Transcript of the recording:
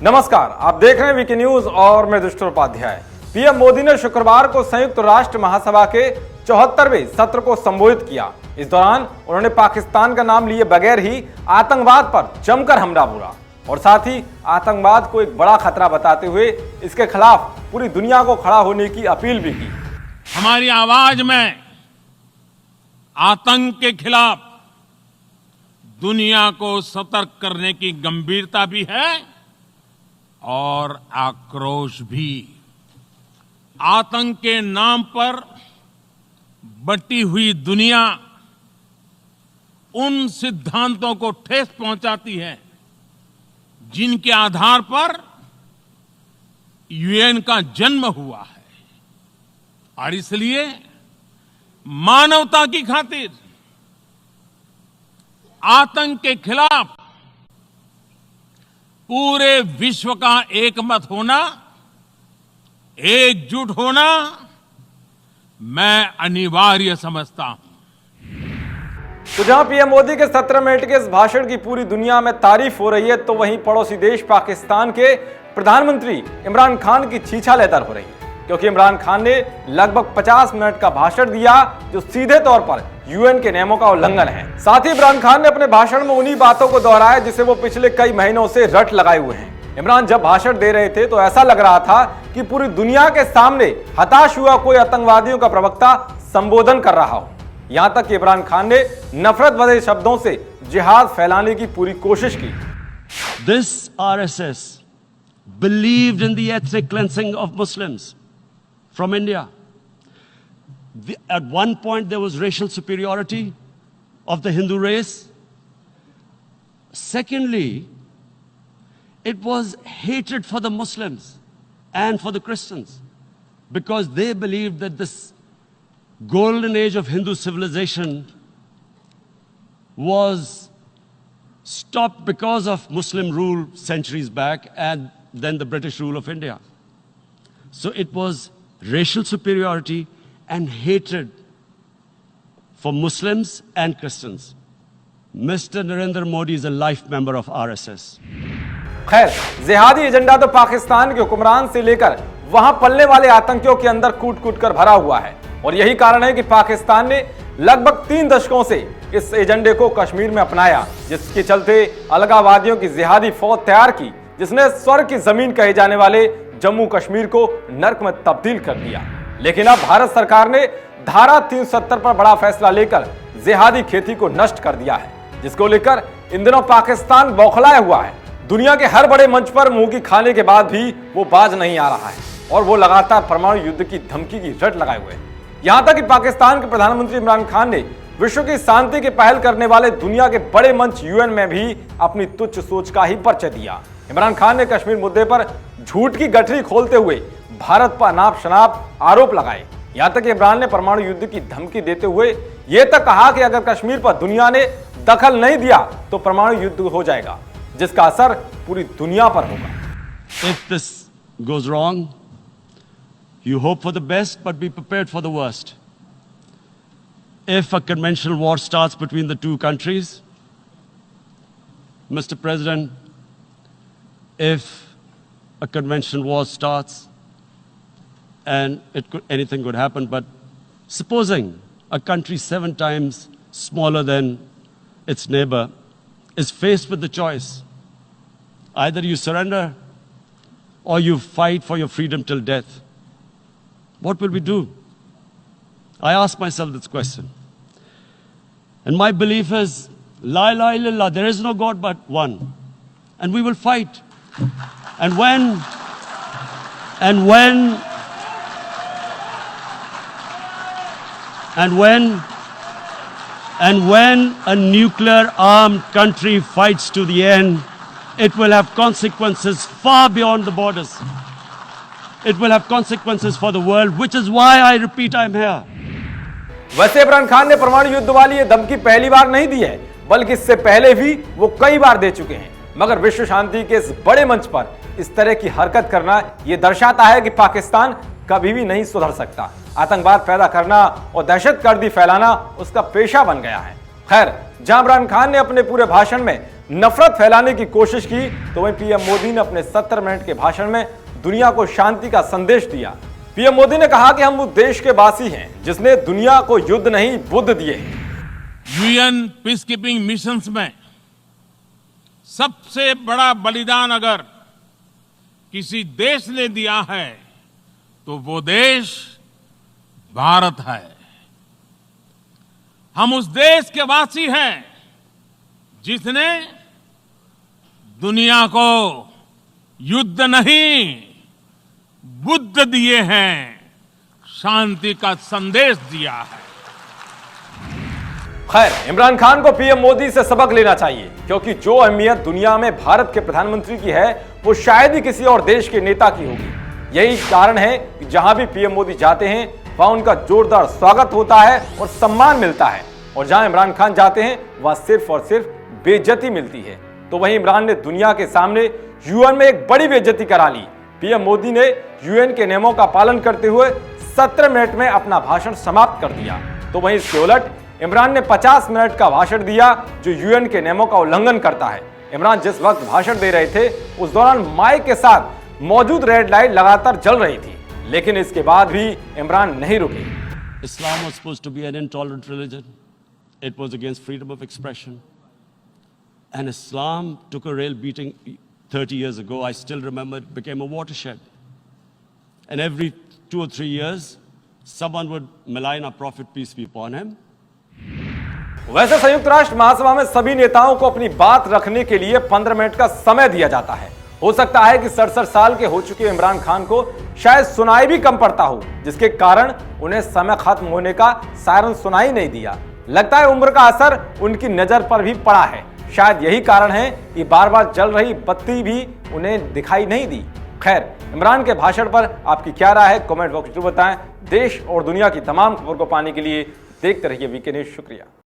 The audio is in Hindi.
नमस्कार, आप देख रहे हैं वीके न्यूज और मैं दुष्ट उपाध्याय। पीएम मोदी ने शुक्रवार को संयुक्त राष्ट्र महासभा के 74वें सत्र को संबोधित किया। इस दौरान उन्होंने पाकिस्तान का नाम लिए बगैर ही आतंकवाद पर जमकर हमला बोला और साथ ही आतंकवाद को एक बड़ा खतरा बताते हुए इसके खिलाफ पूरी दुनिया को खड़ा होने की अपील भी की। हमारी आवाज में आतंक के खिलाफ दुनिया को सतर्क करने की गंभीरता भी है और आक्रोश भी। आतंक के नाम पर बटी हुई दुनिया उन सिद्धांतों को ठेस पहुंचाती है जिनके आधार पर यूएन का जन्म हुआ है और इसलिए मानवता की खातिर आतंक के खिलाफ पूरे विश्व का एकमत होना, एकजुट होना मैं अनिवार्य समझता हूं। तो जहां पीएम मोदी के 17 मिनट के इस भाषण की पूरी दुनिया में तारीफ हो रही है, तो वहीं पड़ोसी देश पाकिस्तान के प्रधानमंत्री इमरान खान की छीछा लेतर हो रही है, क्योंकि इमरान खान ने लगभग 50 मिनट का भाषण दिया जो सीधे तौर पर यूएन के नियमों का उल्लंघन है। साथ ही इमरान खान ने अपने भाषण में उन्हीं बातों को दोहराया जिसे वो पिछले कई महीनों से रट लगाए हुए हैं। इमरान जब भाषण दे रहे थे तो ऐसा लग रहा था कि पूरी दुनिया के सामने हताश हुआ कोई आतंकवादियों का प्रवक्ता संबोधन कर रहा हो। यहां तक कि इमरान खान ने नफरत भरे शब्दों से जिहाद फैलाने की पूरी कोशिश की। This RSS believed in the ethnic cleansing of Muslims from India. At one point there was racial superiority of the Hindu race. Secondly, it was hatred for the Muslims and for the Christians because they believed that this golden age of Hindu civilization was stopped because of Muslim rule centuries back and then the British rule of India. So it was racial superiority and hatred for Muslims and Christians. Mr. Narendra Modi is a life member of RSS. खैर, जिहादी एजेंडा तो पाकिस्तान के हुक्मरान से लेकर वहां पलने वाले आतंकियों के अंदर कूट कूट कर भरा हुआ है और यही कारण है कि पाकिस्तान ने लगभग 3 दशकों से इस एजेंडे को कश्मीर में अपनाया, जिसके चलते अलगाववादियों की जिहादी फौज तैयार की, जिसने स्वर्ग की जमीन कहे जाने वाले जम्मू कश्मीर को नर्क में तब्दील कर दिया। लेकिन अब भारत सरकार ने धारा 370 पर बड़ा फैसला लेकर जिहादी खेती को नष्ट कर दिया है, जिसको लेकर इन दिनों पाकिस्तान बौखलाया हुआ है। दुनिया के हर बड़े मंच पर मुंह की खाने के बाद भी वो बाज नहीं आ रहा है और वो लगातार परमाणु युद्ध की धमकी की रट लगाए हुए हैं। यहां तक कि पाकिस्तान के प्रधानमंत्री इमरान खान ने विश्व की शांति की पहल करने वाले दुनिया के बड़े मंच यूएन में भी अपनी तुच्छ सोच का ही परिचय दिया। इमरान खान ने कश्मीर मुद्दे पर झूठ की गठरी खोलते हुए भारत पर अनाप शनाप आरोप लगाए। यहां तक कि इमरान ने परमाणु युद्ध की धमकी देते हुए यह तक कहा कि अगर कश्मीर पर दुनिया ने दखल नहीं दिया तो परमाणु युद्ध हो जाएगा, जिसका असर पूरी दुनिया पर होगा। If this goes wrong, you hope for the best but be prepared for the worst. If a conventional war starts between the two countries, Mr. President, if a conventional war starts, and anything could happen, but supposing a country 7 times smaller than its neighbor is faced with the choice, either you surrender or you fight for your freedom till death, what will we do? I ask myself this question. And my belief is, La ilaha illallah, there is no God but one. And we will fight. And when a nuclear armed country fights to the end, it will have consequences far beyond the borders. It will have consequences for the world, which is why I repeat I'm here. वैसे इमरान खान ने परमाणु युद्ध वाली ये धमकी पहली बार नहीं दी है, बल्कि इससे पहले भी वो कई बार दे चुके हैं। मगर विश्व शांति के इस बड़े मंच पर इस तरह की हरकत करना ये दर्शाता है कि पाकिस्तान कभी भी नहीं सुधर सकता। आतंकवाद पैदा करना और दहशतगर्दी फैलाना उसका पेशा बन गया है। खैर, जहां इमरान खान ने अपने पूरे भाषण में नफरत फैलाने की कोशिश की, तो वहीं पीएम मोदी ने अपने 70 मिनट के भाषण में दुनिया को शांति का संदेश दिया। पीएम मोदी ने कहा कि हम उस देश के वासी हैं जिसने दुनिया को युद्ध नहीं बुद्ध दिए। यूएन पीस कीपिंग मिशंस में सबसे बड़ा बलिदान अगर किसी देश ने दिया है तो वो देश भारत है। हम उस देश के वासी हैं जिसने दुनिया को युद्ध नहीं बुद्ध दिए हैं, शांति का संदेश दिया है। खैर, इमरान खान को पीएम मोदी से सबक लेना चाहिए, क्योंकि जो अहमियत दुनिया में भारत के प्रधानमंत्री की है वो शायद ही किसी और देश के नेता की होगी। यही कारण है कि जहां भी पीएम मोदी जाते हैं वहां उनका जोरदार स्वागत होता है और सम्मान मिलता है, और जहां इमरान खान जाते हैं वहां सिर्फ और सिर्फ बेइज्जती मिलती है। तो वहीं इमरान ने दुनिया के सामने यूएन में एक बड़ी बेइज्जती करा ली। पीएम मोदी ने यूएन के नियमों का पालन करते हुए 17 मिनट में अपना भाषण समाप्त कर दिया। तो वहीं इसके उलट इमरान ने 50 मिनट का भाषण दिया जो यूएन के नियमों का उल्लंघन करता है। इमरान जिस वक्त भाषण दे रहे थे उस दौरान माइक के साथ मौजूद रेड लाइट लगातार जल रही थी, लेकिन इसके बाद भी इमरान नहीं रुके। Islam was supposed to be an intolerant religion. It was against freedom of expression. And Islam took a real beating 30 years ago. I still remember it became a watershed. And every 2 or 3 years, someone would malign our Prophet, peace be upon him. वैसे संयुक्त राष्ट्र महासभा में सभी नेताओं को अपनी बात रखने के लिए 15 मिनट का समय दिया जाता है। हो सकता है कि 67 साल के हो चुके इमरान खान को शायद सुनाई भी कम पड़ता हो, जिसके कारण उन्हें समय खत्म होने का सायरन सुनाई नहीं दिया। लगता है उम्र का असर उनकी नजर पर भी पड़ा है। शायद यही कारण है कि बार बार जल रही बत्ती भी उन्हें दिखाई नहीं दी। खैर, इमरान के भाषण पर आपकी क्या राय है, कमेंट बॉक्स में बताएं। देश और दुनिया की तमाम खबर को पाने के लिए देखते रहिए वीके न्यूज। शुक्रिया।